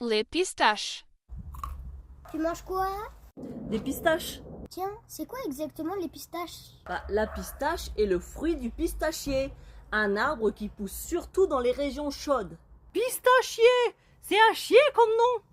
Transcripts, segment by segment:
Les pistaches. Tu manges quoi? Des pistaches. Tiens, c'est quoi exactement les pistaches? La pistache est le fruit du pistachier, un arbre qui pousse surtout dans les régions chaudes. Pistachier, c'est un chier comme nom.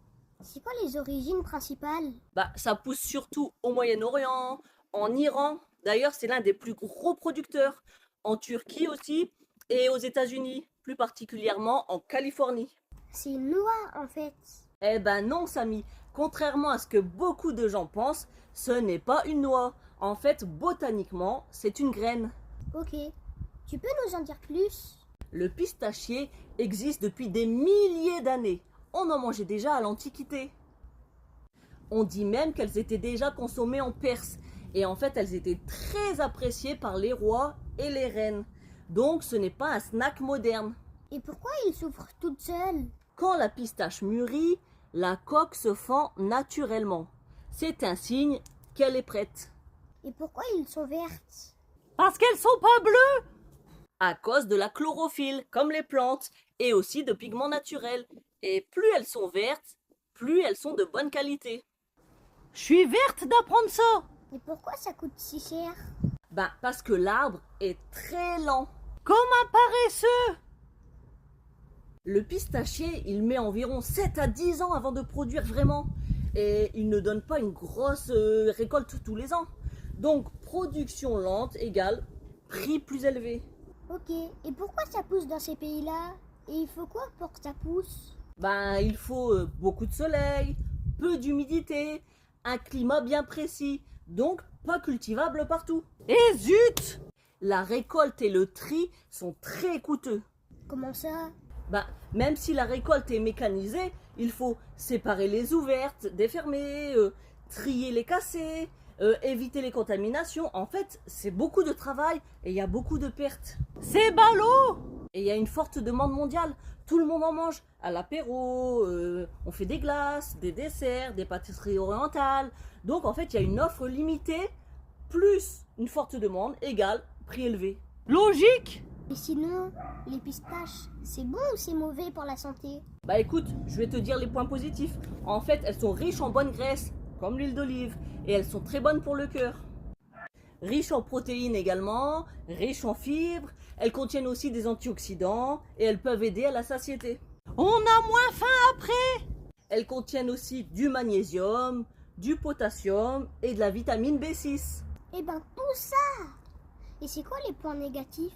C'est quoi les origines principales? Ça pousse surtout au Moyen-Orient, en Iran. D'ailleurs, c'est l'un des plus gros producteurs. En Turquie aussi, et aux États-Unis, plus particulièrement en Californie. C'est une noix en fait. Eh ben non, Samy. Contrairement à ce que beaucoup de gens pensent, ce n'est pas une noix. En fait, botaniquement, c'est une graine. Ok. Tu peux nous en dire plus? Le pistachier existe depuis des milliers d'années. On en mangeait déjà à l'Antiquité. On dit même qu'elles étaient déjà consommées en Perse. Et en fait, elles étaient très appréciées par les rois et les reines. Donc, ce n'est pas un snack moderne. Et pourquoi ils souffrent toutes seules? Quand la pistache mûrit, la coque se fend naturellement. C'est un signe qu'elle est prête. Et pourquoi ils sont vertes? Parce qu'elles sont pas bleues! À cause de la chlorophylle, comme les plantes, et aussi de pigments naturels. Et plus elles sont vertes, plus elles sont de bonne qualité. Je suis verte d'apprendre ça! Et pourquoi ça coûte si cher? Parce que l'arbre est très lent. Comme un paresseux! Le pistachier, il met environ 7 à 10 ans avant de produire vraiment. Et il ne donne pas une grosse récolte tous les ans. Donc, production lente égale prix plus élevé. Ok. Et pourquoi ça pousse dans ces pays-là? Et il faut quoi pour que ça pousse? Il faut beaucoup de soleil, peu d'humidité, un climat bien précis. Donc, pas cultivable partout. Et zut! La récolte et le tri sont très coûteux. Comment ça? Même si la récolte est mécanisée, il faut séparer les ouvertes des fermées, trier les cassées, éviter les contaminations. En fait, c'est beaucoup de travail et il y a beaucoup de pertes. C'est ballot! Et il y a une forte demande mondiale. Tout le monde en mange. À l'apéro, on fait des glaces, des desserts, des pâtisseries orientales. Donc en fait, il y a une offre limitée plus une forte demande égale prix élevé. Logique! Et sinon, les pistaches, c'est bon ou c'est mauvais pour la santé? Écoute, je vais te dire les points positifs. En fait, elles sont riches en bonnes graisses, comme l'huile d'olive, et elles sont très bonnes pour le cœur. Riches en protéines également, riches en fibres, elles contiennent aussi des antioxydants et elles peuvent aider à la satiété. On a moins faim après! Elles contiennent aussi du magnésium, du potassium et de la vitamine B6. Eh ben tout ça! Et c'est quoi les points négatifs?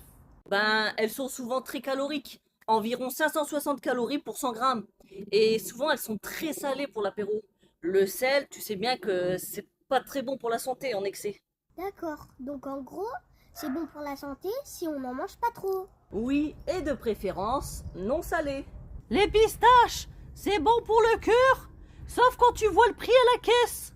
Elles sont souvent très caloriques, environ 560 calories pour 100 grammes. Et souvent, elles sont très salées pour l'apéro. Le sel, tu sais bien que c'est pas très bon pour la santé en excès. D'accord, donc en gros, c'est bon pour la santé si on n'en mange pas trop. Oui, et de préférence, non salé. Les pistaches, c'est bon pour le cœur, sauf quand tu vois le prix à la caisse.